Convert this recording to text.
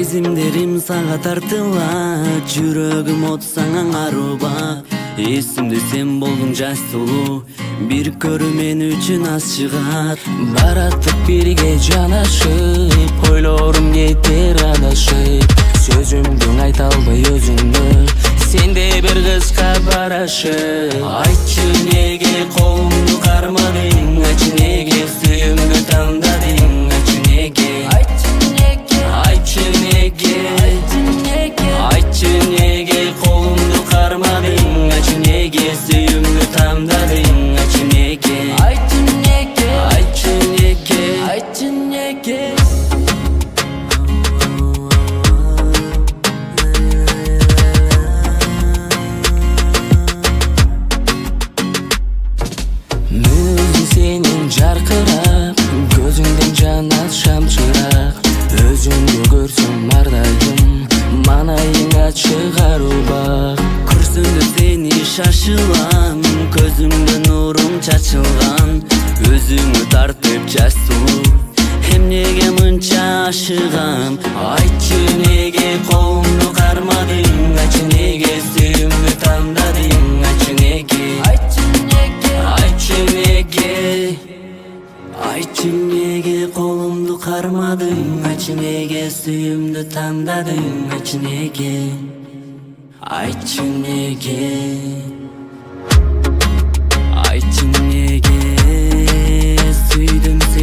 Сезимдерим сага тартылат, жүрөгүм от саңа арубак. Эсимде сен болдуң жаш сулуу, бир көрүү мен үчүн аз чыгат. Бараттык бирге жанашып, ойлорум кетер адашып. Сөзүмдү айта албай өзүңдү, сенде бир кызга барашып. Айтчы неге колумду кармадың, айтчы неге сүйүүмдү тандадың, айтчы неге, айтчы неге, айтчы неге колумду кармадың, айтчы неге сүйүүмдү тандадың, айтчы неге, айтчы неге, айтчы неге, айтчы неге. Сенин жаркырап, көзүңдөн жанат шамчырак. Өзүңдү көрсөм ар дайым, манайыңа чыгар убак. Көрсөмдө сени шашылам, көзүңдө нурум чачылган. Өзүңө тартып жаш сулуу, эмнеге мынча ашыгам. Айтчы неге колумду кармадың, айтчы неге сүйүүмдү тандадың, айтчы неге, айтчы неге, айтчы неге, айтчы неге колумду кармадың, айтчы неге сүйүүмдү тандадың, айтчы неге, айтчы неге.